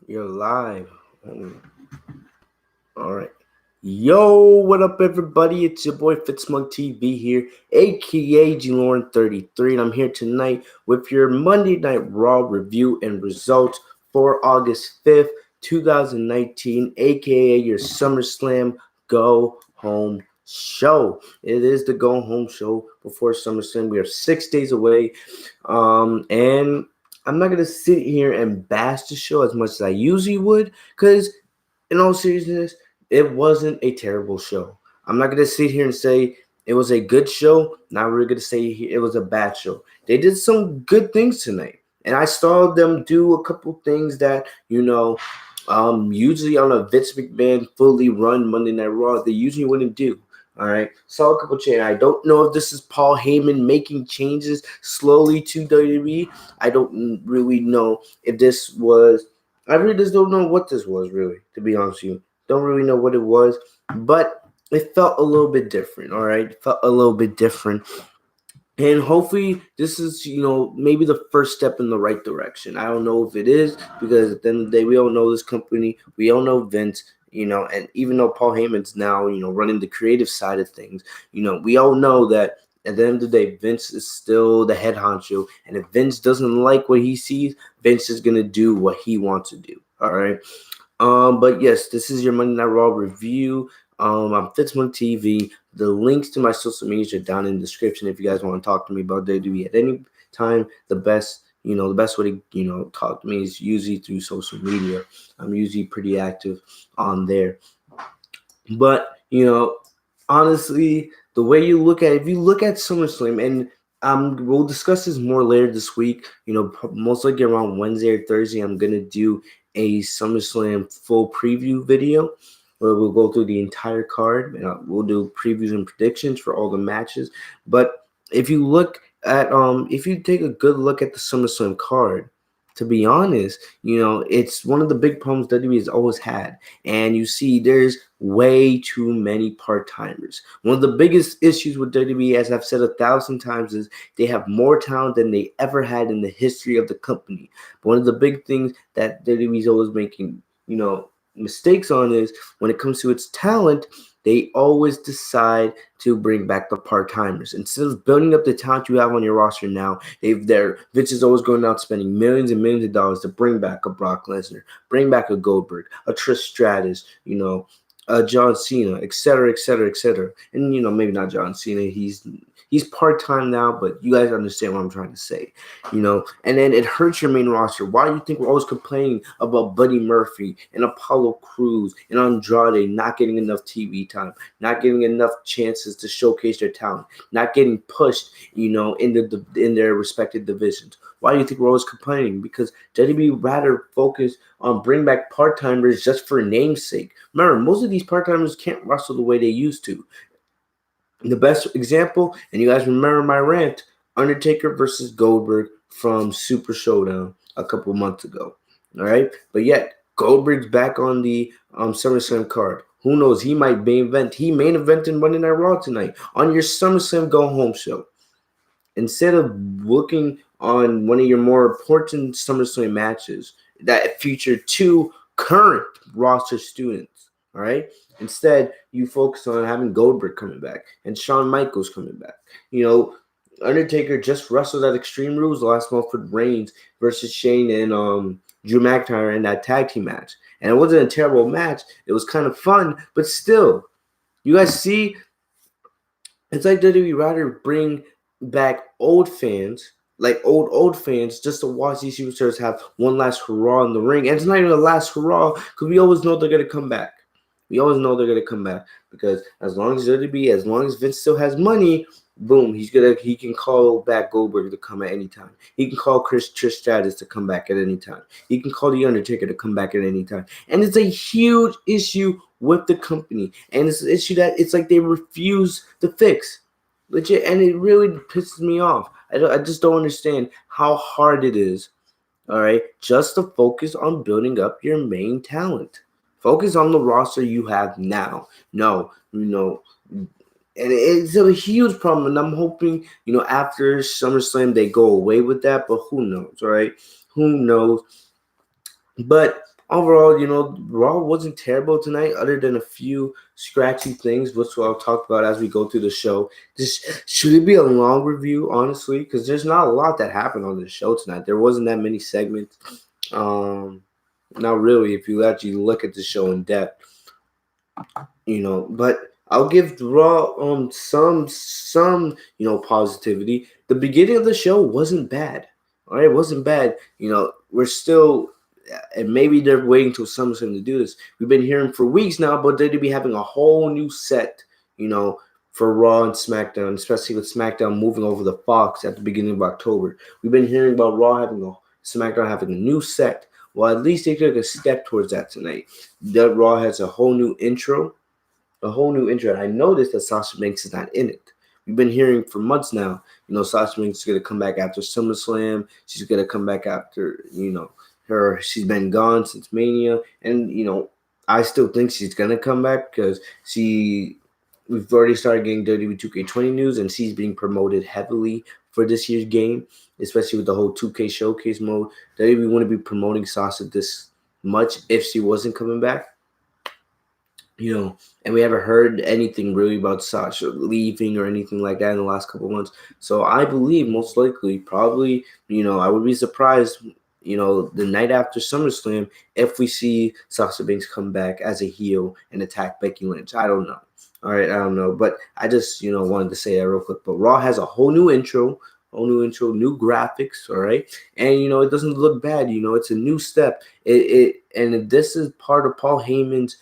You're live. All right. Yo, what up, everybody? It's your boy Fitzmug TV here, aka G Lauren 33, and I'm here tonight with your Monday Night Raw review and results for August 5th, 2019, aka your SummerSlam Go Home Show. It is the Go Home Show before SummerSlam. We are 6 days away, and I'm not gonna sit here and bash the show as much as I usually would, because in all seriousness, it wasn't a terrible show. I'm not gonna sit here and say it was a good show. Not really gonna say it was a bad show. They did some good things tonight, and I saw them do a couple things that usually on a Vince McMahon fully run Monday Night Raw, they usually wouldn't do. All right, saw a couple changes. I don't know if this is Paul Heyman making changes slowly to WWE. I don't really know if this was. I really just don't know what this was, really, to be honest with you. Don't really know what it was, but it felt a little bit different, all right? It felt a little bit different. And hopefully this is, maybe the first step in the right direction. I don't know if it is, because at the end of the day, we all know this company. We all know Vince, and even though Paul Heyman's now, running the creative side of things, we all know that at the end of the day, Vince is still the head honcho. And if Vince doesn't like what he sees, Vince is going to do what he wants to do. All right. But yes, this is your Monday Night Raw review. I'm Fitzman TV. The links to my social media are down in the description if you guys want to talk to me about WWE at any time. The best way to, talk to me is usually through social media. I'm usually pretty active on there. But, honestly, the way you look at it, if you look at SummerSlam, and we'll discuss this more later this week, most likely around Wednesday or Thursday, I'm going to do a SummerSlam full preview video where we'll go through the entire card and we'll do previews and predictions for all the matches. But if you look at if you take a good look at the SummerSlam card, to be honest, it's one of the big problems WWE has always had. And you see there's way too many part-timers. One of the biggest issues with WWE, as I've said 1,000 times, is they have more talent than they ever had in the history of the company. But one of the big things that WWE is always making, mistakes on is when it comes to its talent, they always decide to bring back the part-timers. Instead of building up the talent you have on your roster now, Vince is always going out spending millions and millions of dollars to bring back a Brock Lesnar, bring back a Goldberg, a Trish Stratus, John Cena, et cetera, et cetera, et cetera. And maybe not John Cena. He's part-time now, but you guys understand what I'm trying to say. And then it hurts your main roster. Why do you think we're always complaining about Buddy Murphy and Apollo Crews and Andrade not getting enough TV time, not getting enough chances to showcase their talent, not getting pushed, in their respective divisions? Why do you think we're always complaining? Because WWE rather focus on bring back part-timers just for namesake. Remember, most of these part-timers can't wrestle the way they used to. The best example, and you guys remember my rant, Undertaker versus Goldberg from Super Showdown a couple months ago. All right, but yet Goldberg's back on the SummerSlam card. Who knows? He might main event. He main evented Monday Night Raw tonight on your SummerSlam Go Home show. Instead of looking on one of your more important SummerSlam matches that feature two current roster students, all right? Instead, you focus on having Goldberg coming back and Shawn Michaels coming back. Undertaker just wrestled at Extreme Rules last month with Reigns versus Shane and Drew McIntyre in that tag team match. And it wasn't a terrible match. It was kind of fun, but still, you guys see, it's like WWE rather bring back old fans, like old fans, just to watch these superstars have one last hurrah in the ring. And it's not even a last hurrah, because we always know they're gonna come back. We always know they're gonna come back, because as long as WWE, as long as Vince still has money, boom, he can call back Goldberg to come at any time. He can call Trish Stratus to come back at any time. He can call The Undertaker to come back at any time. And it's a huge issue with the company, and it's an issue that it's like they refuse to fix. Legit, and it really pisses me off. I just don't understand how hard it is, all right, just to focus on building up your main talent. Focus on the roster you have now. No, and it's a huge problem, and I'm hoping, after SummerSlam they go away with that, but who knows, all right? Who knows? But overall, Raw wasn't terrible tonight, other than a few scratchy things, which I'll talk about as we go through the show. This should it be a long review, honestly, because there's not a lot that happened on the show tonight. There wasn't that many segments. Um, Not really, if you actually look at the show in depth, but I'll give Raw some positivity. The beginning of the show wasn't bad. All right, it wasn't bad. We're still, and maybe they're waiting till SummerSlam to do this. We've been hearing for weeks now, but they'd be having a whole new set, for Raw and SmackDown, especially with SmackDown moving over the Fox at the beginning of October. We've been hearing about SmackDown having a new set. Well, at least they took a step towards that tonight. That Raw has a whole new intro. And I noticed that Sasha Banks is not in it. We've been hearing for months now, Sasha Banks is going to come back after SummerSlam. She's going to come back after, she's been gone since Mania. And, I still think she's going to come back because we've already started getting WWE 2K20 news, and she's being promoted heavily for this year's game, especially with the whole 2K showcase mode. WWE wouldn't be promoting Sasha this much if she wasn't coming back. And we haven't heard anything really about Sasha leaving or anything like that in the last couple of months. So I believe most likely, probably, I would be surprised, the night after SummerSlam if we see Sasha Banks come back as a heel and attack Becky Lynch. I don't know. All right, I don't know. But I just, wanted to say that real quick. But Raw has a whole new intro, new graphics, all right? And, it doesn't look bad. It's a new step. And if this is part of Paul Heyman's,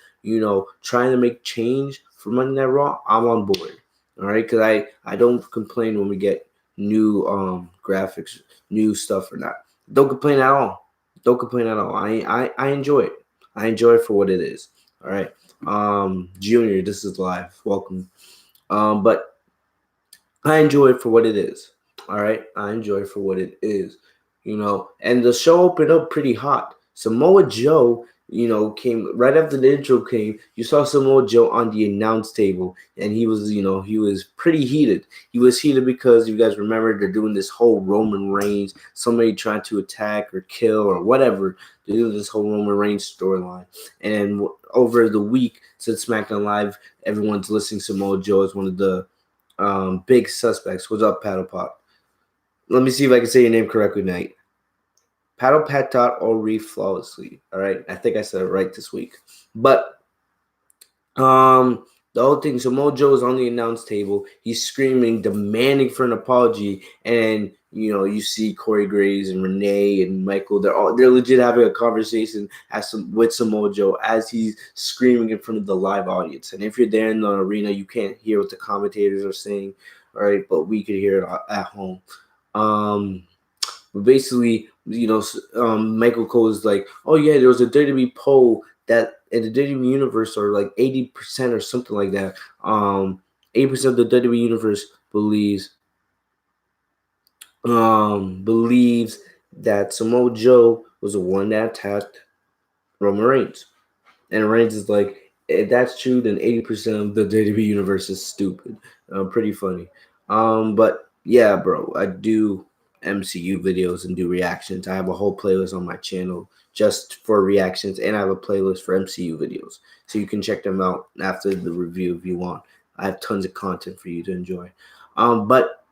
trying to make change for Monday Night Raw, I'm on board. All right, because I don't complain when we get new graphics, new stuff or not. Don't complain at all. I enjoy it. I enjoy it for what it is. All right. Junior, this is live. Welcome. But I enjoy it for what it is. All right. I enjoy it for what it is. And the show opened up pretty hot. Samoa Joe, came right after the intro came. You saw Samoa Joe on the announce table, and he was pretty heated. He was heated because you guys remember they're doing this whole Roman Reigns, somebody trying to attack or kill or whatever. They're doing this whole Roman Reigns storyline. And over the week since SmackDown Live, everyone's listing Samoa Joe as one of the big suspects. What's up, Paddle Pop? Let me see if I can say your name correctly, Knight. Paddle Patot or read flawlessly. All right. I think I said it right this week. But the whole thing, Samoa Joe is on the announce table. He's screaming, demanding for an apology. And, you see Corey Graves and Renee and Michael. They're legit having a conversation with Samoa Joe as he's screaming in front of the live audience. And if you're there in the arena, you can't hear what the commentators are saying. All right. But we could hear it at home. But basically, Michael Cole is like, oh yeah, there was a WWE poll that in the WWE universe, or like 80% or something like that. 80% of the WWE universe believes that Samoa Joe was the one that attacked Roman Reigns, and Reigns is like, if that's true, then 80% of the WWE universe is stupid. Pretty funny. But yeah, bro, I do MCU videos and do reactions. I have a whole playlist on my channel just for reactions, and I have a playlist for MCU videos, so you can check them out after the review if you want. I have tons of content for you to enjoy. But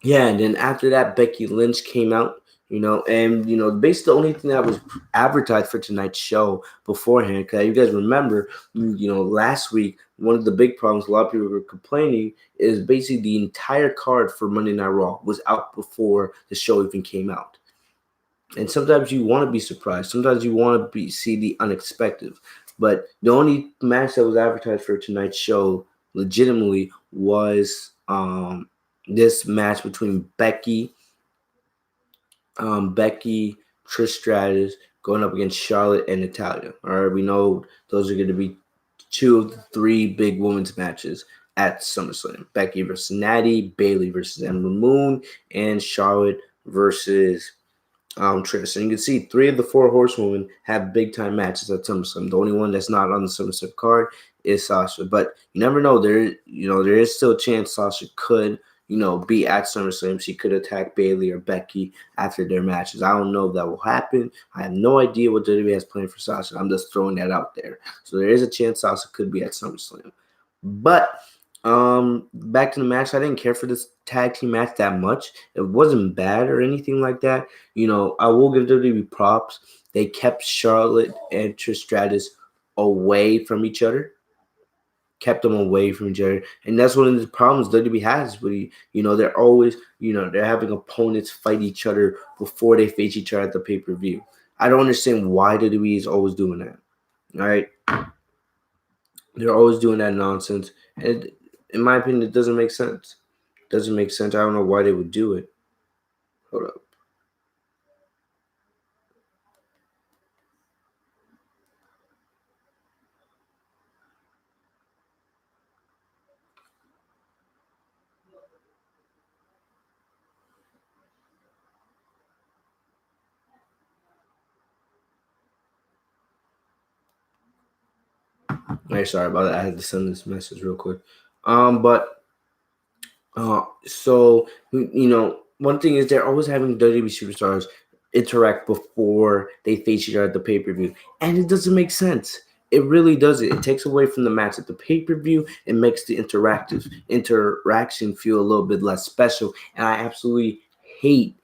yeah, and then after that, Becky Lynch came out, and basically the only thing that was advertised for tonight's show beforehand, because you guys remember, last week, one of the big problems a lot of people were complaining is basically the entire card for Monday Night Raw was out before the show even came out. And sometimes you want to be surprised. Sometimes you want to see the unexpected. But the only match that was advertised for tonight's show legitimately was this match between Becky, Trish Stratus going up against Charlotte and Natalya. All right, we know those are going to be 2 of the 3 big women's matches at SummerSlam. Becky versus Natty, Bayley versus Ember Moon, and Charlotte versus Trish. And you can see 3 of the 4 horsewomen have big time matches at SummerSlam. The only one that's not on the SummerSlam card is Sasha. But you never know. There is still a chance Sasha could, be at SummerSlam. She could attack Bayley or Becky after their matches. I don't know if that will happen. I have no idea what WWE has planned for Sasha. I'm just throwing that out there. So there is a chance Sasha could be at SummerSlam. But back to the match. I didn't care for this tag team match that much. It wasn't bad or anything like that. I will give WWE props. They kept Charlotte and Trish Stratus away from each other. Kept them away from each other, and that's one of the problems WWE has. But they're always, they're having opponents fight each other before they face each other at the pay-per-view. I don't understand why WWE is always doing that. All right, they're always doing that nonsense, and in my opinion, it doesn't make sense. It doesn't make sense. I don't know why they would do it. Hold up. Hey, sorry about that. I had to send this message real quick. But so one thing is they're always having WWE superstars interact before they face each other at the pay per view, and it doesn't make sense. It really doesn't. It takes away from the match at the pay per view. It makes the interaction feel a little bit less special, and I absolutely hate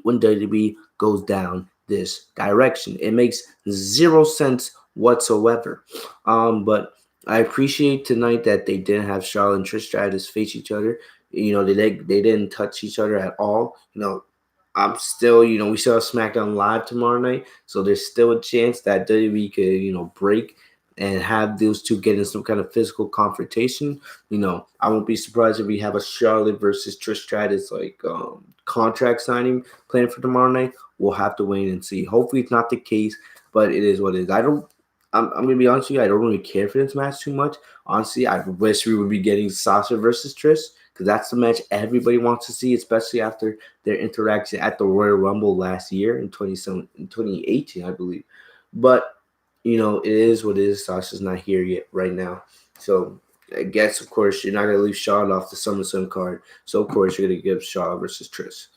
when WWE goes down this direction. It makes zero sense whatsoever. But I appreciate tonight that they didn't have Charlotte and Trish Stratus face each other. They didn't touch each other at all. I'm still, we still have SmackDown Live tomorrow night, so there's still a chance that WWE could, break and have those two get in some kind of physical confrontation. I won't be surprised if we have a Charlotte versus Trish Stratus contract signing planned for tomorrow night. We'll have to wait and see. Hopefully, it's not the case, but it is what it is. I'm gonna be honest with you. I don't really care for this match too much. Honestly, I wish we would be getting Sasha versus Trish because that's the match everybody wants to see, especially after their interaction at the Royal Rumble last year in 2018, I believe. But it is what it is. Sasha's not here yet right now, so I guess of course you're not gonna leave Charlotte off the SummerSlam card. So of course you're gonna give Charlotte versus Trish.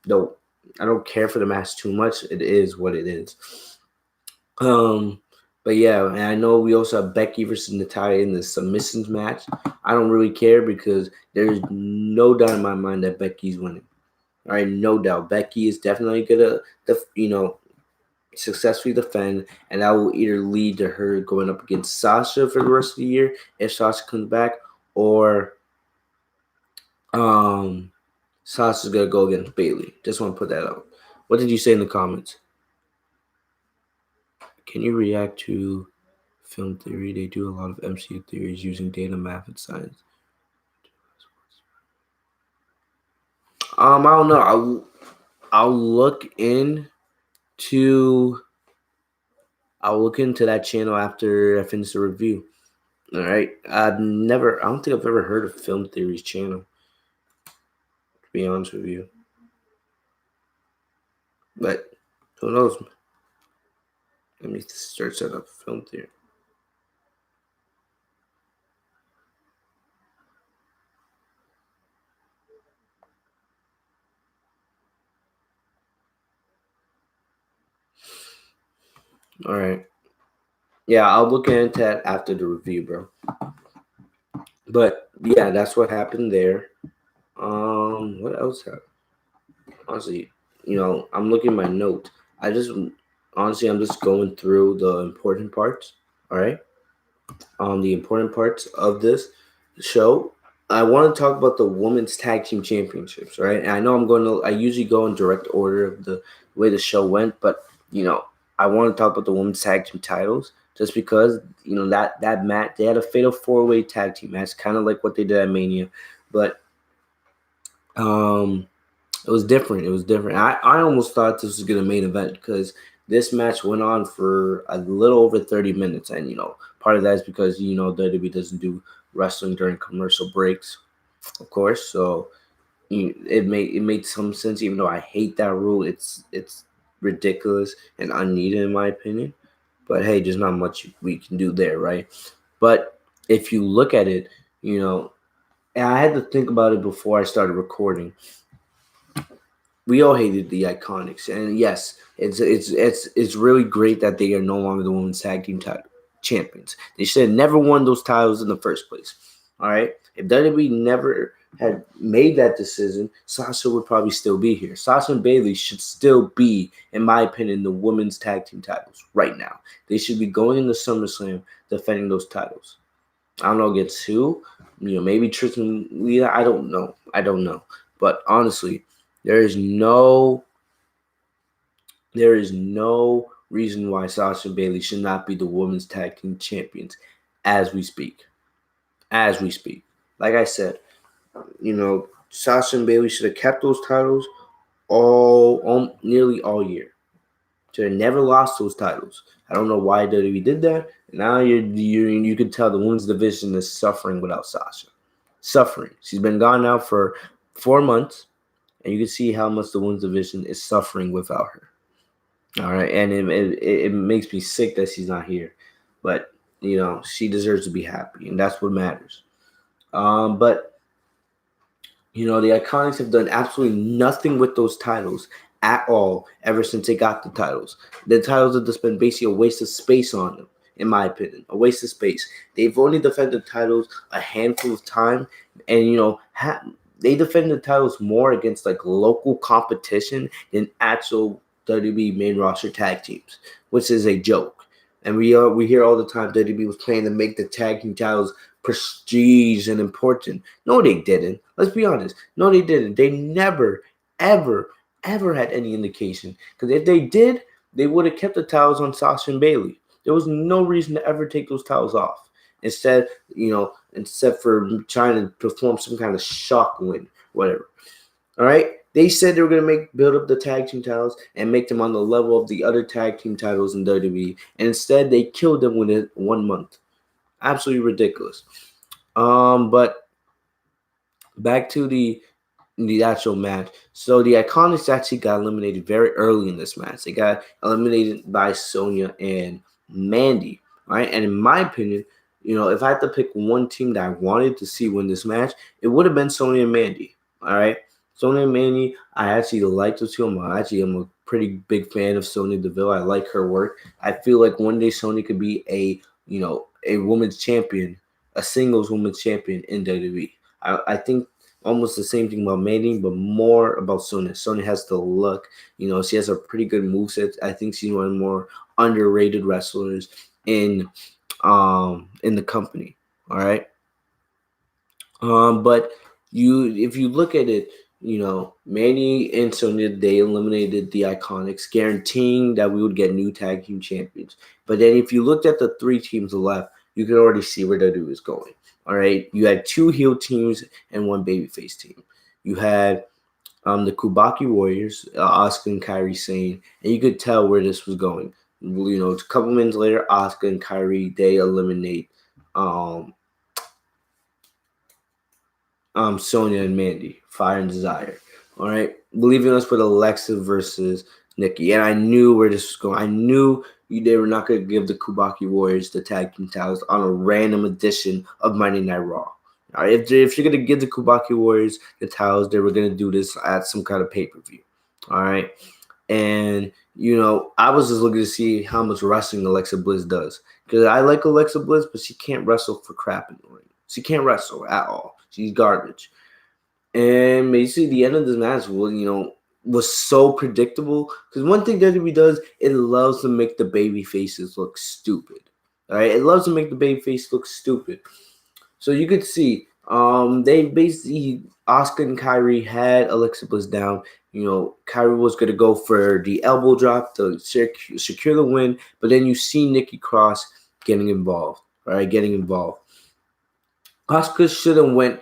Though I don't care for the match too much. It is what it is. But yeah, and I know we also have Becky versus Natalya in the submissions match. I don't really care because there's no doubt in my mind that Becky's winning. All right, no doubt. Becky is definitely gonna, successfully defend, and that will either lead to her going up against Sasha for the rest of the year if Sasha comes back, or Sasha's gonna go against Bayley. Just want to put that out. What did you say in the comments? Can you react to film theory? They do a lot of MCU theories using data, math, and science. I don't know. I'll look into that channel after I finish the review. All right. I don't think I've ever heard of Film Theory's channel, to be honest with you. But who knows? Let me start setting up Film Theory. All right. Yeah, I'll look into that after the review, bro. But yeah, that's what happened there. What else happened? Honestly, I'm looking at my notes. I'm just going through the important parts. All right. The important parts of this show. I want to talk about the women's tag team championships, right? And I know I usually go in direct order of the way the show went, but I want to talk about the women's tag team titles just because that match, they had a fatal 4-way tag team match, kind of like what they did at Mania, but it was different. I almost thought this was gonna main event because this match went on for a little over 30 minutes, and part of that is because WWE doesn't do wrestling during commercial breaks, of course. So it made some sense, even though I hate that rule. It's ridiculous and unneeded in my opinion. But hey, there's not much we can do there, right? But if you look at it, and I had to think about it before I started recording. We all hated the Iconics, and yes, it's really great that they are no longer the women's tag team title champions. They should have never won those titles in the first place. All right, if WWE never had made that decision, Sasha would probably still be here. Sasha and Bayley should still be, in my opinion, the women's tag team titles right now. They should be going into SummerSlam defending those titles. I don't know against who. Maybe Tristan Lita. I don't know. But honestly, there is no reason why Sasha and Bayley should not be the women's tag team champions as we speak. As we speak. Like I said, Sasha and Bayley should have kept those titles nearly all year. Should have never lost those titles. I don't know why WWE did that. Now you can tell the women's division is suffering without Sasha. Suffering. She's been gone now for 4 months, and you can see how much the women's division is suffering without her. All right, and it makes me sick that she's not here, but she deserves to be happy, and that's what matters. But the Iconics have done absolutely nothing with those titles at all ever since they got the titles. The titles have just been basically a waste of space on them, in my opinion. A waste of space. They've only defended titles a handful of times, and they defended the titles more against like local competition than actual WWE main roster tag teams, which is a joke. And we hear all the time WWE was planning to make the tag team titles prestige and important. No, they didn't. Let's be honest. No, they didn't. They never, ever, ever had any indication. Because if they did, they would have kept the titles on Sasha and Bayley. There was no reason to ever take those titles off. Instead for trying to perform some kind of shock win, whatever. All right? They said they were going to build up the tag team titles and make them on the level of the other tag team titles in WWE. And instead, they killed them within 1 month. Absolutely ridiculous. But back to the actual match. So the Iconics actually got eliminated very early in this match. They got eliminated by Sonya and Mandy. Right? And in my opinion, if I had to pick one team that I wanted to see win this match, it would have been Sonya and Mandy. All right? Sonya and Mandy, I actually like to see them. I'm a pretty big fan of Sonya Deville. I like her work. I feel like one day Sonya could be a women's champion, a singles women's champion in WWE. I think almost the same thing about Mandy, but more about Sonya. Sonya has the look. She has a pretty good moveset. I think she's one of the more underrated wrestlers in the company. All right. But if you look at it, Mandy and Sonya, they eliminated the Iconics, guaranteeing that we would get new tag team champions. But then if you looked at the 3 teams left, you could already see where WWE is going. All right, you had 2 heel teams and 1 babyface team. You had the Kubaki Warriors, Asuka and Kairi Sane, and you could tell where this was going. A couple minutes later, Asuka and Kairi, they eliminate Sonya and Mandy, Fire and Desire. All right, leaving us with Alexa versus Nikki, and I knew where this was going. I knew they were not going to give the Kubaki Warriors the tag team titles on a random edition of Monday Night Raw. All right, if you're going to give the Kubaki Warriors the titles, they were going to do this at some kind of pay-per-view. All right, and I was just looking to see how much wrestling Alexa Bliss does, because I like Alexa Bliss, but she can't wrestle for crap in the ring. She can't wrestle at all. She's garbage. And basically, the end of this match was so predictable. Because one thing WWE does, it loves to make the baby faces look stupid. All right, it loves to make the baby face look stupid. So you could see, they basically Asuka and Kairi had Alexa Bliss down. Kairi was gonna go for the elbow drop to secure the win, but then you see Nikki Cross getting involved. All right, getting involved. Asuka should have went,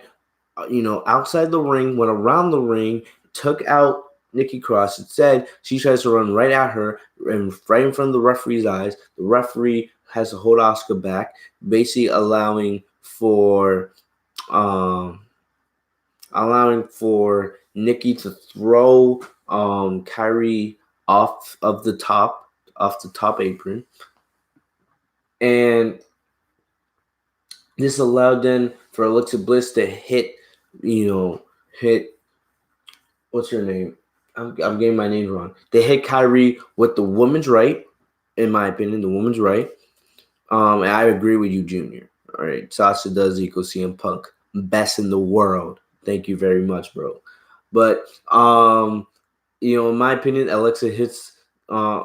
outside the ring, went around the ring, took out Nikki Cross. Instead, she tries to run right at her and right in front of the referee's eyes. The referee has to hold Asuka back, basically allowing for Nikki to throw Kairi off the top apron, and this allowed then for Alexa Bliss to hit hit, what's her name? I'm getting my name wrong. They hit Kyrie with the woman's right, in my opinion, the woman's right. And I agree with you, Junior. All right, Sasha does equal CM Punk, best in the world. Thank you very much, bro. But in my opinion, Alexa hits uh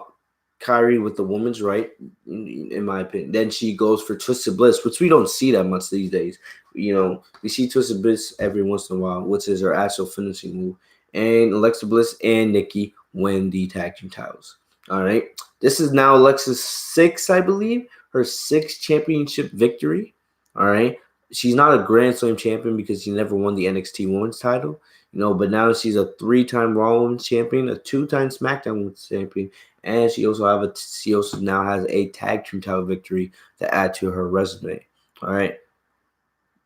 Kyrie with the woman's right, in my opinion. Then she goes for Twisted Bliss, which we don't see that much these days. We see Twisted Bliss every once in a while, which is her actual finishing move. And Alexa Bliss and Nikki win the tag team titles. All right. This is now Alexa's sixth, I believe, her sixth championship victory. All right. She's not a Grand Slam champion because she never won the NXT Women's title, but now she's a 3-time Raw Women's champion, a 2-time SmackDown Women's champion, and she also now has a tag team title victory to add to her resume. All right,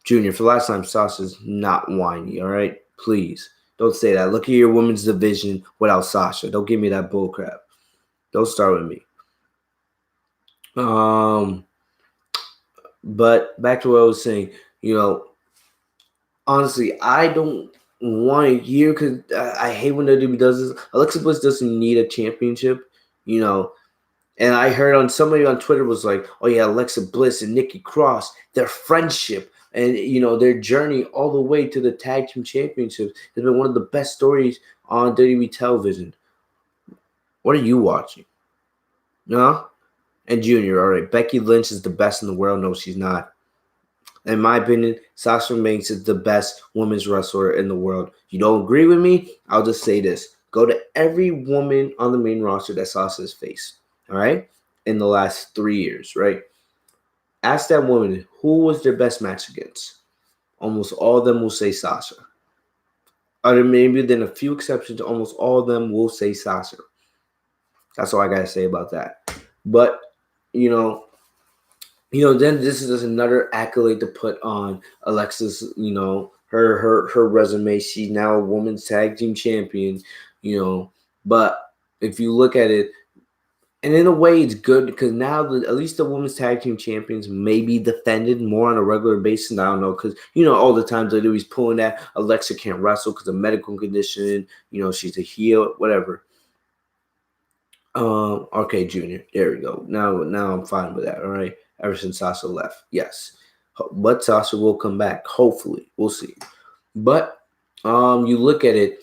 Junior, for the last time, Sasha's not whiny. All right, please don't say that. Look at your women's division without Sasha. Don't give me that bullcrap. Don't start with me. But back to what I was saying. Honestly, I don't want to hear, because I hate when WWE does this. Alexa Bliss doesn't need a championship. And I heard on somebody on Twitter was like, "Oh yeah, Alexa Bliss and Nikki Cross, their friendship and their journey all the way to the tag team championships has been one of the best stories on WWE television." What are you watching? No? And Junior, all right, Becky Lynch is the best in the world. No, she's not. In my opinion, Sasha Banks is the best women's wrestler in the world. You don't agree with me? I'll just say this. Go to every woman on the main roster that Sasha's faced, all right, in the last 3 years, right? Ask that woman who was their best match against. Almost all of them will say Sasha. Other maybe than a few exceptions, almost all of them will say Sasha. That's all I gotta say about that. But then this is just another accolade to put on Alexa's, her resume. She's now a women's tag team champion, but if you look at it, and in a way, it's good because now at least the women's tag team champions may be defended more on a regular basis. I don't know, because all the times that he's pulling that Alexa can't wrestle because of medical condition. She's a heel, whatever. Okay, Junior. There we go. Now I'm fine with that. All right. Ever since Sasha left, yes, but Sasha will come back. Hopefully, we'll see. But you look at it,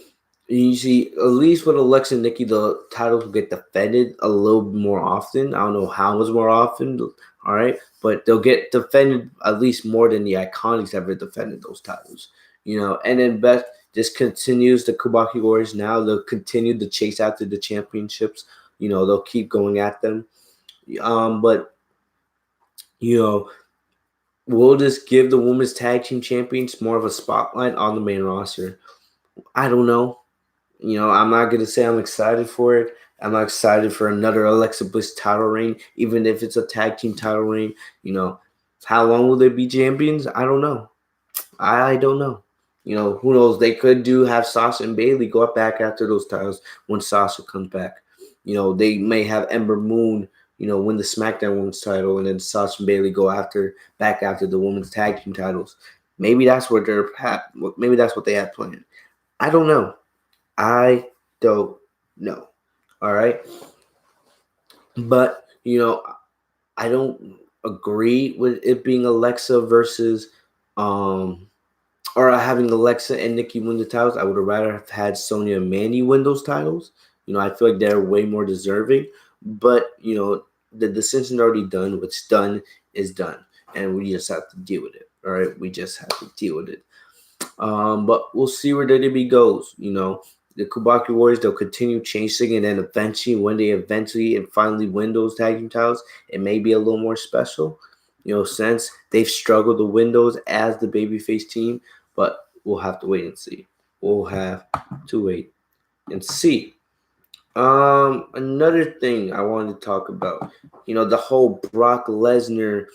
you see at least with Alexa and Nikki, the titles will get defended a little more often. I don't know how much more often. All right, but they'll get defended at least more than the Iconics ever defended those titles. And then Beth just continues the Kubaki Warriors. Now they'll continue to chase after the championships. They'll keep going at them. But we'll just give the women's tag team champions more of a spotlight on the main roster. I don't know. I'm not going to say I'm excited for it. I'm not excited for another Alexa Bliss title reign, even if it's a tag team title reign. How long will they be champions? I don't know. I don't know. Who knows? They could have Sasha and Bayley go back after those titles when Sasha comes back. They may have Ember Moon, win the SmackDown Women's title, and then Sasha and Bayley go back after the Women's Tag Team titles. Maybe that's what maybe that's what they had planned. I don't know. I don't know. All right. But, I don't agree with it being Alexa versus or having Alexa and Nikki win the titles. I would have rather have had Sonya and Mandy win those titles. I feel like they're way more deserving. But, the decision's already done. What's done is done. And we just have to deal with it. All right. We just have to deal with it. But we'll see where WWE goes. The Kubaki Warriors, they'll continue chasing, and then eventually, when they and finally win those tag team titles, it may be a little more special. Since they've struggled to win those as the babyface team, but we'll have to wait and see. We'll have to wait and see. Another thing I wanted to talk about, the whole Brock Lesnar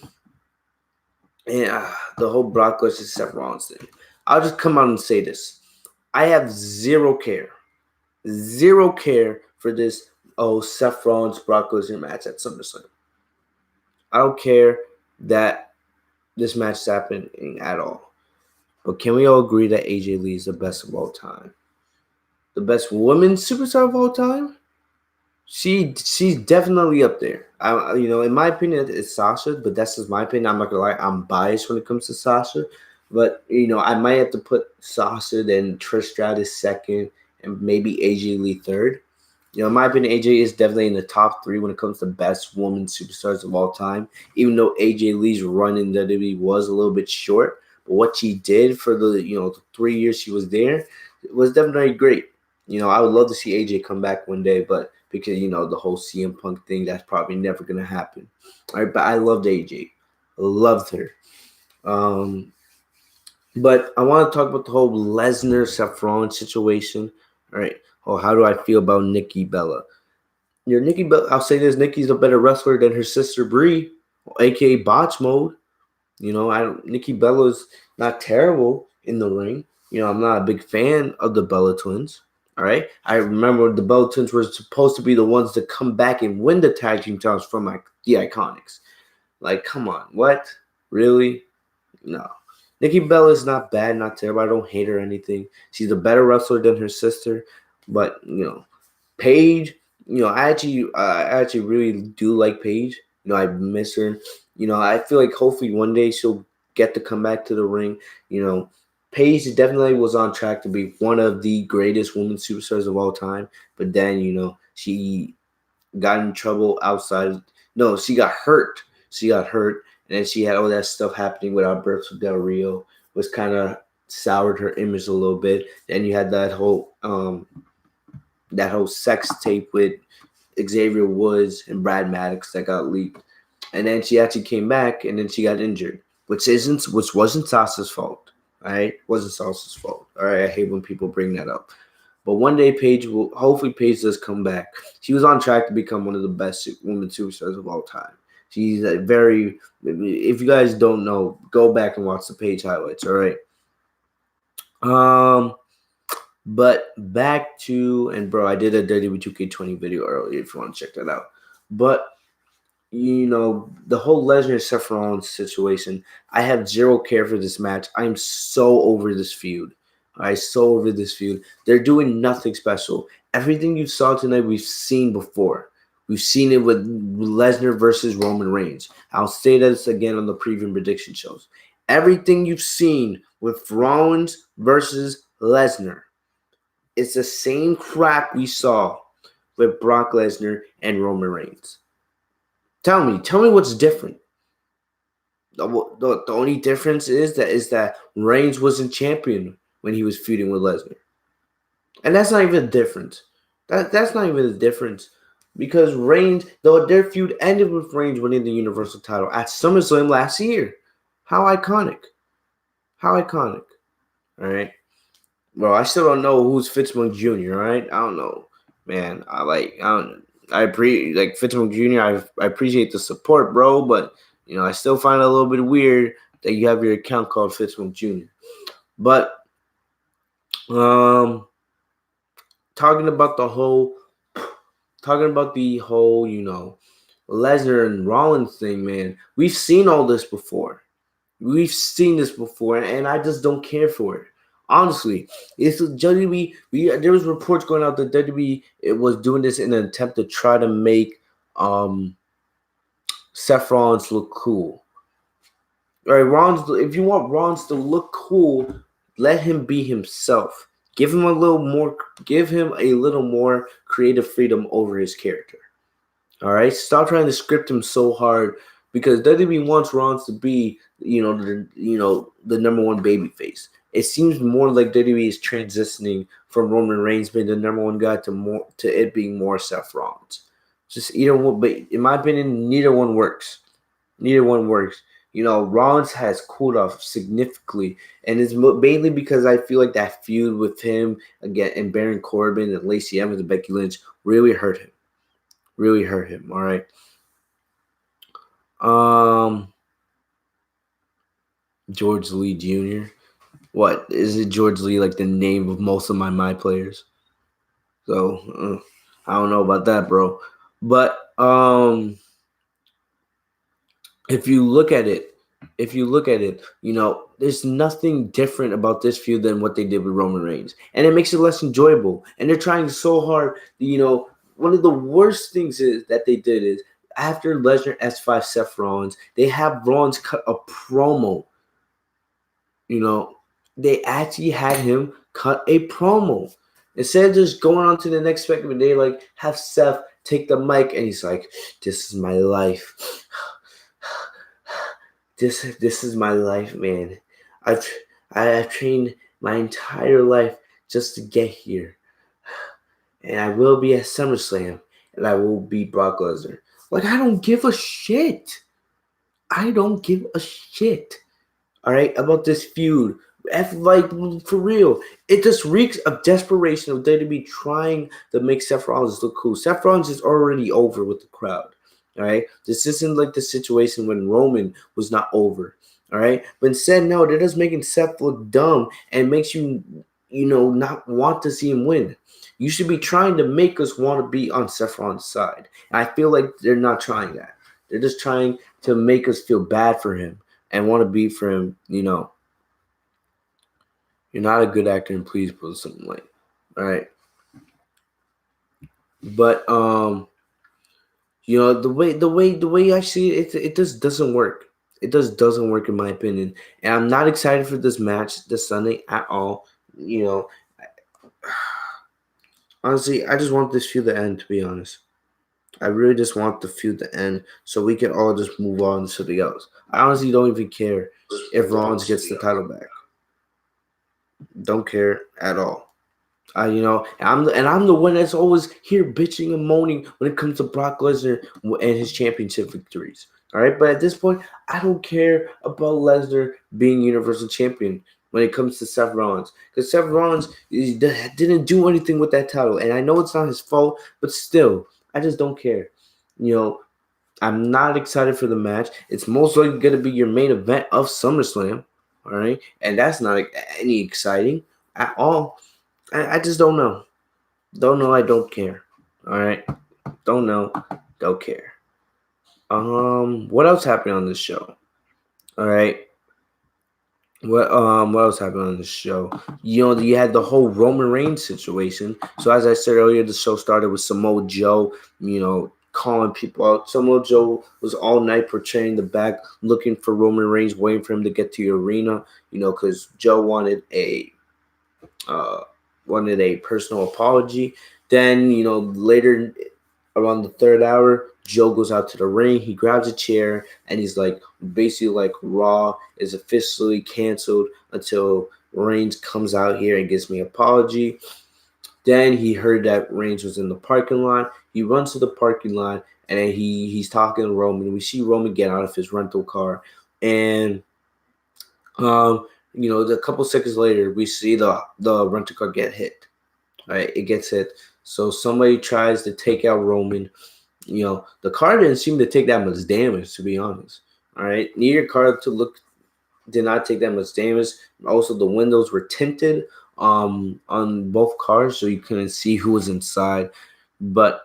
and the whole Brock Lesnar Seth Rollins thing. I'll just come out and say this. I have zero care for this Seth Rollins Brock Lesnar match at SummerSlam. I don't care that this match is happening at all. But can we all agree that AJ Lee is the best of all time? The best woman superstar of all time? She's definitely up there. In my opinion, it's Sasha, but that's just my opinion. I'm not gonna lie, I'm biased when it comes to Sasha, but I might have to put Sasha, then Trish Stratus second, and maybe AJ Lee third. In my opinion, AJ is definitely in the top three when it comes to best woman superstars of all time. Even though AJ Lee's run in WWE was a little bit short, but what she did for the 3 years she was there was definitely great. I would love to see AJ come back one day, but because the whole CM Punk thing, that's probably never gonna happen. All right, but I loved AJ, loved her. But I want to talk about the whole Lesnar Seth Rollins situation. All right, how do I feel about Nikki Bella? Nikki Bella, I'll say this: Nikki's a better wrestler than her sister Brie, aka Botch Mode. Nikki Bella's not terrible in the ring. I'm not a big fan of the Bella twins. All right. I remember the Bella twins were supposed to be the ones to come back and win the tag team titles from the Iconics. Like, come on. What? Really? No. Nikki Bella is not bad, not terrible. I don't hate her or anything. She's a better wrestler than her sister. But, Paige, I actually really do like Paige. I miss her. I feel like hopefully one day she'll get to come back to the ring. Paige definitely was on track to be one of the greatest women superstars of all time. But then, she got in trouble outside. No, she got hurt. She got hurt. And then she had all that stuff happening with Alberto Del Rio, which kind of soured her image a little bit. Then you had that whole sex tape with Xavier Woods and Brad Maddox that got leaked. And then she actually came back and then she got injured, which wasn't Sasha's fault. All right, wasn't Sasha's fault. All right, I hate when people bring that up. But one day hopefully Paige does come back. She was on track to become one of the best women superstars of all time. She's if you guys don't know, go back and watch the Paige highlights. All right. But back to, and bro, I did a WWE 2K20 video earlier if you want to check that out. But the whole Lesnar Seth Rollins situation, I have zero care for this match. I'm so over this feud. So over this feud. They're doing nothing special. Everything you saw tonight, we've seen before. We've seen it with Lesnar versus Roman Reigns. I'll say this again on the preview prediction shows. Everything you've seen with Rollins versus Lesnar, it's the same crap we saw with Brock Lesnar and Roman Reigns. Tell me what's different. The only difference is that Reigns wasn't champion when he was feuding with Lesnar. And that's not even a difference. That's not even a difference. Because Reigns, their feud ended with Reigns winning the Universal title at SummerSlam last year. How iconic. How iconic. All right. Bro, I still don't know who's Fitzmonk Jr., all right? I don't know. Man, Fitzmonk Jr., I appreciate the support, bro, but, I still find it a little bit weird that you have your account called Fitzmonk Jr. But, talking about the whole, Lesnar and Rollins thing, man, we've seen all this before. We've seen this before, and I just don't care for it. Honestly, it's WWE. There was reports going out that WWE was doing this in an attempt to try to make Seth Rollins look cool. All right, Rollins. If you want Rollins to look cool, let him be himself. Give him a little more creative freedom over his character. All right, stop trying to script him so hard because WWE wants Rollins to be, the number one babyface. It seems more like WWE is transitioning from Roman Reigns being the number one guy to it being more Seth Rollins. Just either one, but in my opinion, neither one works. Neither one works. Rollins has cooled off significantly, and it's mainly because I feel like that feud with him again and Baron Corbin and Lacey Evans and Becky Lynch really hurt him. Really hurt him. All right. George Lee Jr. What is it? George Lee like the name of most of my players? So I don't know about that, bro. But if you look at it, if you look at it, there's nothing different about this feud than what they did with Roman Reigns, and it makes it less enjoyable. And they're trying so hard. One of the worst things is that they did is after Lesnar S5 Seth Rollins, they have Rollins cut a promo. They actually had him cut a promo instead of just going on to the next segment. They have Seth take the mic, and he's like, "This is my life." This is my life, man. I've trained my entire life just to get here, and I will be at SummerSlam, and I will beat Brock Lesnar. I don't give a shit. I don't give a shit. All right, about this feud. For real, it just reeks of desperation of WWE trying to make Seth Rollins look cool. Seth Rollins is already over with the crowd. All right, this isn't like the situation when Roman was not over. All right, but instead, no, they're just making Seth look dumb and makes you, not want to see him win. You should be trying to make us want to be on Seth Rollins' side. And I feel like they're not trying that. They're just trying to make us feel bad for him and want to be for him. You're not a good actor, and please put something like, all right. But the way I see it, it just doesn't work. It just doesn't work in my opinion, and I'm not excited for this match this Sunday at all. Honestly, I just want this feud to end. To be honest, I really just want the feud to end so we can all just move on to something else. I honestly don't even care if Rollins gets the title back. Don't care at all. I'm the one that's always here bitching and moaning when it comes to Brock Lesnar and his championship victories. All right, but at this point, I don't care about Lesnar being Universal Champion when it comes to Seth Rollins, because Seth Rollins didn't do anything with that title, and I know it's not his fault, but still, I just don't care. I'm not excited for the match. It's most likely going to be your main event of SummerSlam. All right, and that's not any exciting at all. I just don't know. Don't know. I don't care. All right. Don't know. Don't care. What else happened on this show? All right. What else happened on this show? You had the whole Roman Reigns situation. So as I said earlier, the show started with Samoa Joe, calling people out. Samoa Joe was all night portraying the back, looking for Roman Reigns, waiting for him to get to the arena, because Joe wanted a personal apology. Then, later around the third hour, Joe goes out to the ring. He grabs a chair and he's basically like, Raw is officially canceled until Reigns comes out here and gives me an apology. Then he heard that Reigns was in the parking lot. He runs to the parking lot and then he's talking to Roman. We see Roman get out of his rental car, and a couple seconds later, we see the rental car get hit. All right, it gets hit. So somebody tries to take out Roman. The car didn't seem to take that much damage, to be honest. All right, neither car did not take that much damage. Also, the windows were tinted on both cars, so you couldn't see who was inside. But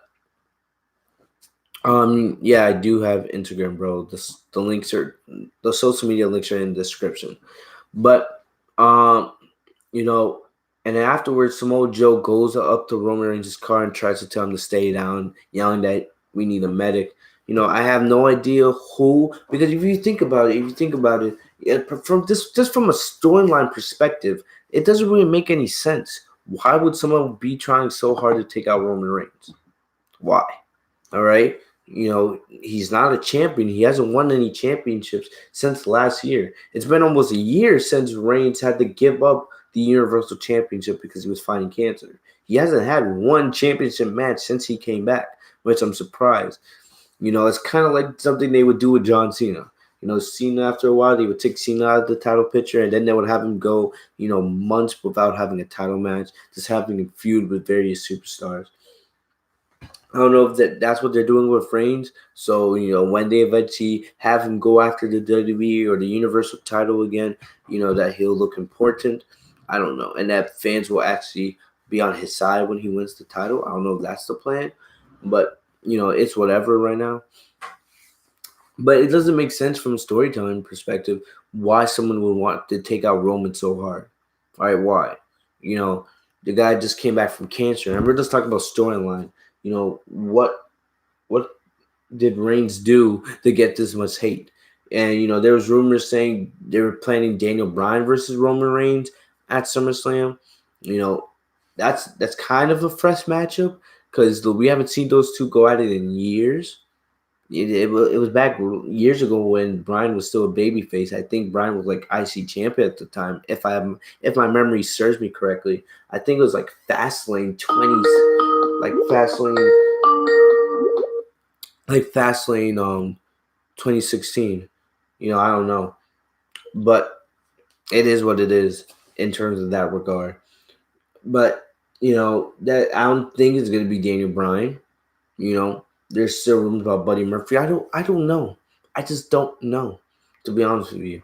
yeah, I do have Instagram, bro. The social media links are in the description. But and then afterwards, Samoa Joe goes up to Roman Reigns' car and tries to tell him to stay down, yelling that we need a medic. I have no idea who, because if you think about it, from just from a storyline perspective, it doesn't really make any sense. Why would someone be trying so hard to take out Roman Reigns? Why? All right. He's not a champion. He hasn't won any championships since last year. It's been almost a year since Reigns had to give up the Universal Championship because he was fighting cancer. He hasn't had one championship match since he came back, which I'm surprised. It's kind of like something they would do with John Cena. Cena, after a while, they would take Cena out of the title picture, and then they would have him go, months without having a title match, just having a feud with various superstars. I don't know if that's what they're doing with Reigns. So, when they eventually have him go after the WWE or the Universal title again, that he'll look important. I don't know. And that fans will actually be on his side when he wins the title. I don't know if that's the plan. But, it's whatever right now. But it doesn't make sense from a storytelling perspective why someone would want to take out Roman so hard. All right, why? You know, the guy just came back from cancer, and we're just talking about storyline. You know, what did Reigns do to get this much hate? And there was rumors saying they were planning Daniel Bryan versus Roman Reigns at SummerSlam. You know, that's kind of a fresh matchup because we haven't seen those two go at it in years. It was back years ago when Bryan was still a babyface. I think Bryan was like IC champion at the time, if my memory serves me correctly. I think it was like Fastlane 20s, like Fastlane 2016. I don't know, but it is what it is in terms of that regard. But that I don't think it's gonna be Daniel Bryan. There's still rumors about Buddy Murphy. I don't know. I just don't know. To be honest with you,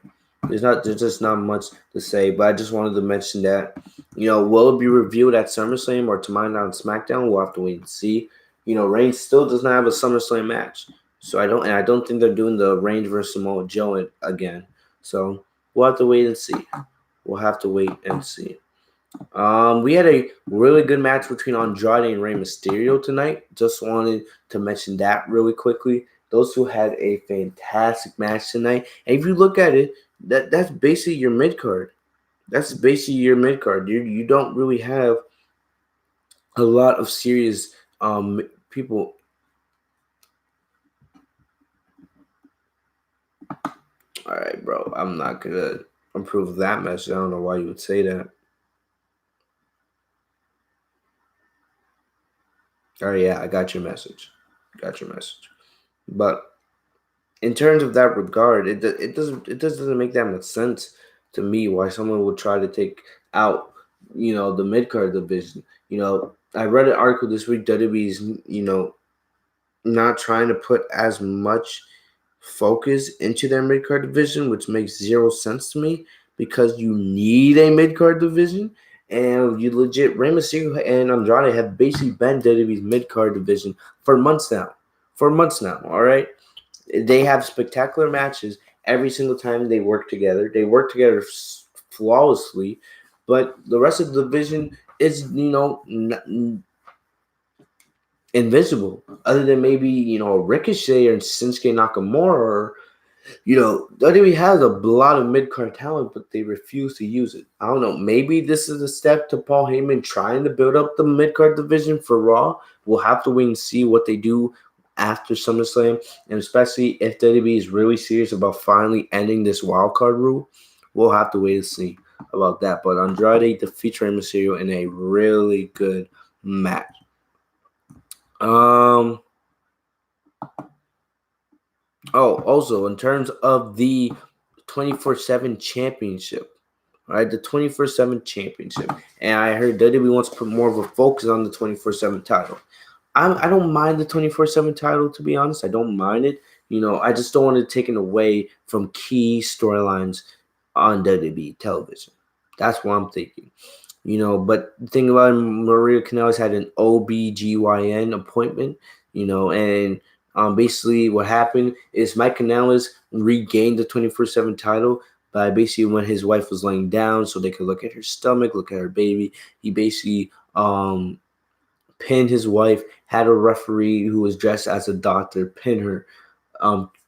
there's just not much to say. But I just wanted to mention that. Will it be revealed at SummerSlam or tomorrow night on SmackDown? We'll have to wait and see. Reigns still does not have a SummerSlam match, so I don't think they're doing the Reigns versus Samoa Joe again. So we'll have to wait and see. We'll have to wait and see. We had a really good match between Andrade and Rey Mysterio tonight. Just wanted to mention that really quickly. Those two had a fantastic match tonight. And if you look at it, that's basically your mid card. That's basically your mid card. You don't really have a lot of serious people. All right, bro. I'm not gonna approve that message. I don't know why you would say that. Oh yeah, I got your message. Got your message. But in terms of that regard, it doesn't make that much sense to me why someone would try to take out the mid card division. I read an article this week. WWE's not trying to put as much focus into their mid card division, which makes zero sense to me because you need a mid card division. And you legit, Rey Mysterio and Andrade have basically been WWE's mid card division for months now. All right. They have spectacular matches every single time they work together. They work together flawlessly, but the rest of the division is, invisible. Other than maybe Ricochet or Shinsuke Nakamura, WWE has a lot of mid card talent, but they refuse to use it. I don't know. Maybe this is a step to Paul Heyman trying to build up the mid card division for Raw. We'll have to wait and see what they do after SummerSlam, and especially if WWE is really serious about finally ending this wild card rule. We'll have to wait and see about that. But Andrade defeats Rey Mysterio in a really good match. Also, in terms of the 24/7 championship, right? The 24/7 championship. And I heard WWE wants to put more of a focus on the 24/7 title. I don't mind the 24/7 title, to be honest. I don't mind it. I just don't want it taken away from key storylines on WWE television. That's what I'm thinking. But the thing about Maria Kanellis had an OBGYN appointment, and basically what happened is Mike Kanellis regained the 24/7 title by basically when his wife was laying down so they could look at her stomach, look at her baby. He basically pinned his wife, had a referee who was dressed as a doctor pin her,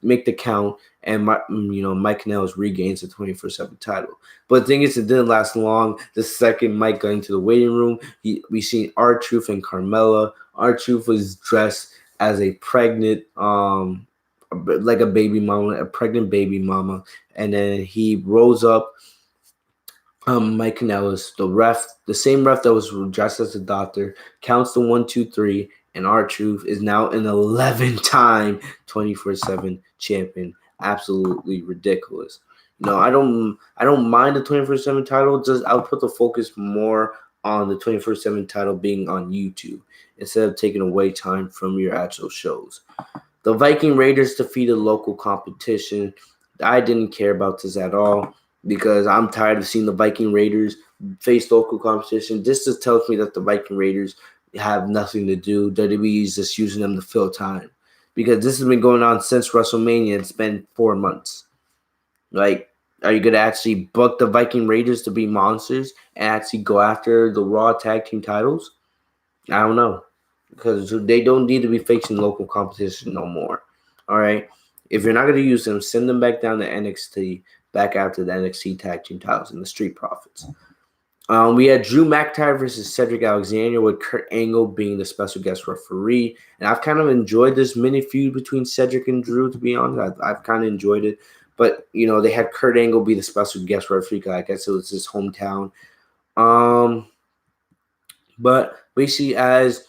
make the count, and Mike Kanellis regains the 24/7 title. But the thing is, it didn't last long. The second Mike got into the waiting room, we seen R-Truth and Carmella. R-Truth was dressed as a pregnant, like a baby mama, a pregnant baby mama, and then he rose up. Mike Kanellis, the same ref that was dressed as a doctor, counts the 1, 2, 3, and R-Truth is now an 11-time 24/7 champion. Absolutely ridiculous. I don't mind the 24/7 title. Just I'll put the focus more on the 24/7 title being on YouTube instead of taking away time from your actual shows. The Viking Raiders defeated local competition. I didn't care about this at all because I'm tired of seeing the Viking Raiders face local competition. This just tells me that the Viking Raiders have nothing to do. WWE is just using them to fill time. because this has been going on since WrestleMania. It's been 4 months. Like, are you going to actually book the Viking Raiders to be monsters and actually go after the Raw Tag Team titles? I don't know. Because they don't need to be facing local competition no more. All right? If you're not going to use them, send them back down to NXT, back after the NXT Tag Team titles and the Street Profits. We had Drew McIntyre versus Cedric Alexander, with Kurt Angle being the special guest referee. And I've kind of enjoyed this mini feud between Cedric and Drew, to be honest. I've kind of enjoyed it. But, they had Kurt Angle be the special guest referee, because I guess it was his hometown. But basically, as,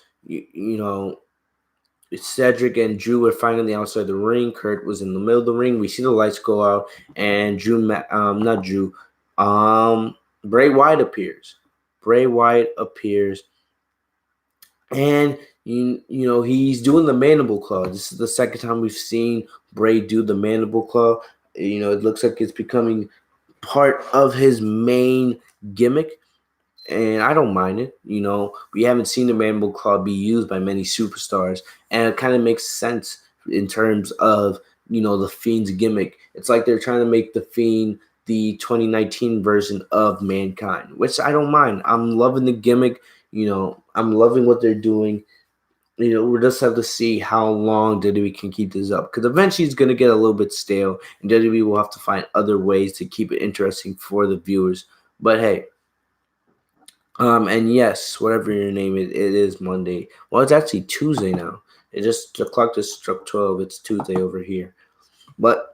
Cedric and Drew were finally outside the ring, Kurt was in the middle of the ring. We see the lights go out, and Bray Wyatt appears. And he's doing the mandible claw. This is the second time we've seen Bray do the mandible claw. It looks like it's becoming part of his main gimmick, and I don't mind it. We haven't seen the mandible claw be used by many superstars, and it kind of makes sense in terms of the Fiend's gimmick. It's like they're trying to make the Fiend the 2019 version of Mankind, which I don't mind. I'm loving the gimmick. I'm loving what they're doing. We'll just have to see how long WWE can keep this up, because eventually it's going to get a little bit stale, and WWE will have to find other ways to keep it interesting for the viewers. But hey, and yes, whatever your name is, it is Monday. Well, it's actually Tuesday now. The clock just struck 12. It's Tuesday over here. But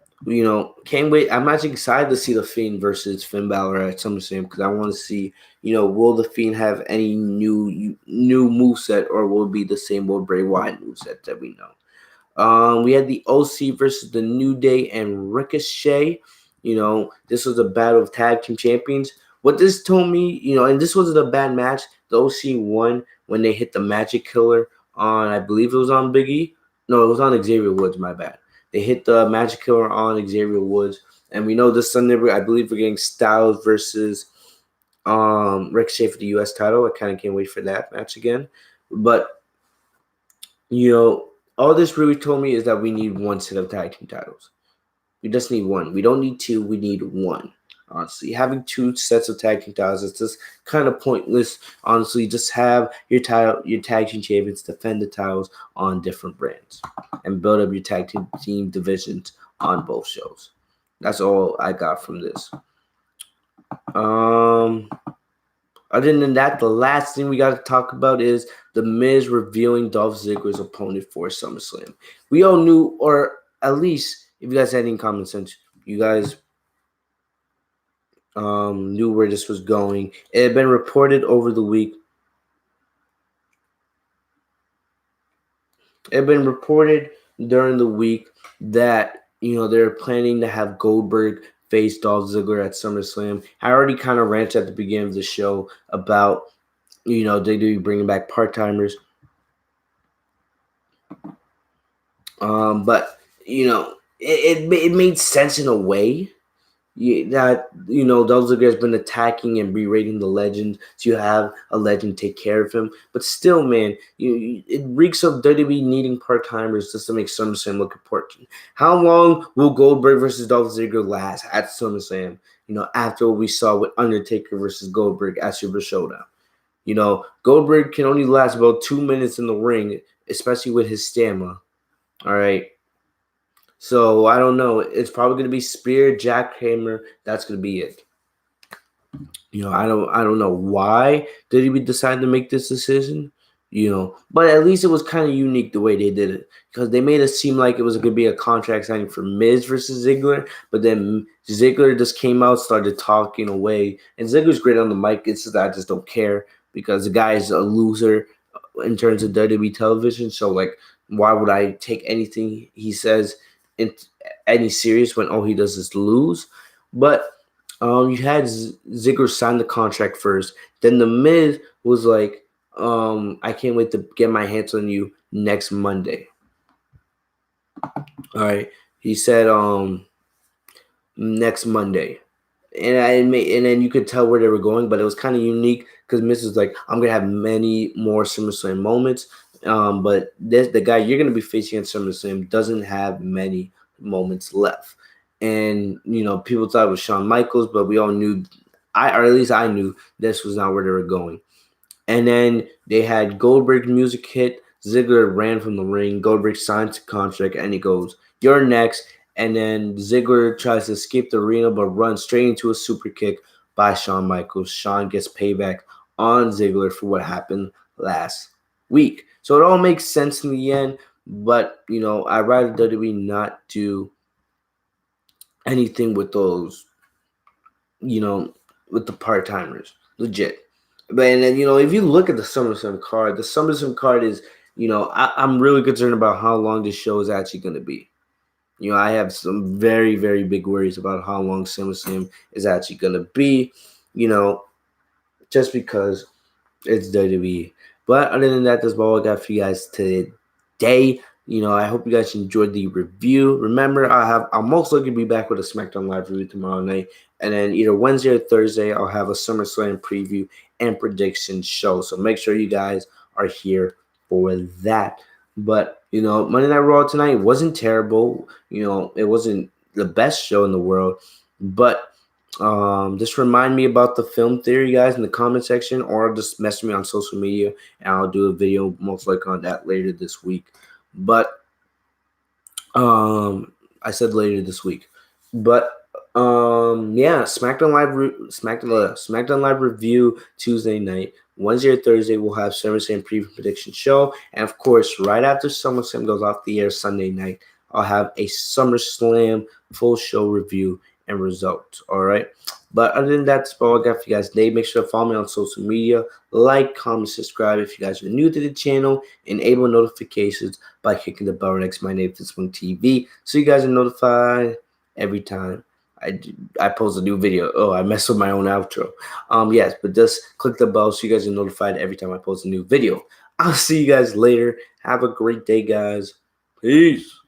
can't wait. I'm actually excited to see the Fiend versus Finn Balor at SummerSlam, because I want to see, will the Fiend have any new moveset, or will it be the same old Bray Wyatt moveset that we know? We had the OC versus the New Day and Ricochet. This was a battle of tag team champions. What this told me, and this wasn't a bad match. The OC won when they hit the Magic Killer on, I believe it was on Big E. No, it was on Xavier Woods, my bad. They hit the Magic Killer on Xavier Woods. And we know this Sunday, I believe we're getting Styles versus Ricochet for the U.S. title. I kind of can't wait for that match again. But, all this really told me is that we need one set of tag team titles. We just need one. We don't need two. We need one. Honestly, having two sets of tag team titles, it's just kind of pointless. Honestly, just have your tag team champions defend the titles on different brands and build up your tag team divisions on both shows. That's all I got from this. Other than that, the last thing we got to talk about is The Miz revealing Dolph Ziggler's opponent for SummerSlam. We all knew, or at least if you guys had any common sense, you guys knew where this was going. It had been reported over the week. It had been reported during the week that, they're planning to have Goldberg face Dolph Ziggler at SummerSlam. I already kind of ranted at the beginning of the show about, they do bringing back part-timers. But, it made sense in a way. Dolph Ziggler has been attacking and berating the legend, so you have a legend take care of him. But still, man, it reeks of WWE needing part-timers just to make SummerSlam look important. How long will Goldberg versus Dolph Ziggler last at SummerSlam? After what we saw with Undertaker versus Goldberg at Super Showdown. Goldberg can only last about 2 minutes in the ring, especially with his stamina. All right. So I don't know. It's probably going to be Spear, Jackhammer. That's going to be it. I don't know why did he decide to make this decision. But at least it was kind of unique the way they did it, because they made it seem like it was going to be a contract signing for Miz versus Ziggler, but then Ziggler just came out, started talking away, and Ziggler's great on the mic. It's just that I just don't care, because the guy is a loser in terms of WWE television. So why would I take anything he says in any serious when all he does is lose? But you had Ziggler sign the contract first. Then The Miz was like, I can't wait to get my hands on you next Monday. All right. He said next Monday. And then you could tell where they were going, but it was kind of unique because Miz was like, I'm going to have many more SummerSlam moments. But the guy you're going to be facing at SummerSlam doesn't have many moments left. And, people thought it was Shawn Michaels, but we all knew, or at least I knew, this was not where they were going. And then they had Goldberg's music hit. Ziggler ran from the ring. Goldberg signs a contract, and he goes, "You're next." And then Ziggler tries to escape the arena, but runs straight into a super kick by Shawn Michaels. Shawn gets payback on Ziggler for what happened last week. So it all makes sense in the end. But, I'd rather WWE not do anything with those, with the part-timers. Legit. But and then, if you look at the SummerSlam card is, I'm really concerned about how long this show is actually going to be. I have some very, very big worries about how long SummerSlam is actually going to be, just because it's WWE. But other than that, that's all I got for you guys today. I hope you guys enjoyed the review. Remember, I'll most likely be back with a SmackDown Live review tomorrow night. And then either Wednesday or Thursday, I'll have a SummerSlam preview and prediction show. So make sure you guys are here for that. But, Monday Night Raw tonight wasn't terrible. It wasn't the best show in the world. But just remind me about the film theory, guys, in the comment section, or just message me on social media, and I'll do a video most likely on that later this week. But I said later this week. But yeah, SmackDown Live review Tuesday night. Wednesday or Thursday we'll have SummerSlam preview prediction show, and of course, right after SummerSlam goes off the air Sunday night, I'll have a SummerSlam full show review and results. All right. But other than that, that's all I got for you guys today. Make sure to follow me on social media, like, comment, subscribe if you guys are new to the channel, enable notifications by clicking the bell next to my name, Swing TV, so you guys are notified every time I post a new video. Oh, I messed with my own outro. Yes, but just click the bell so you guys are notified every time I post a new video. I'll see you guys later. Have a great day, guys. Peace.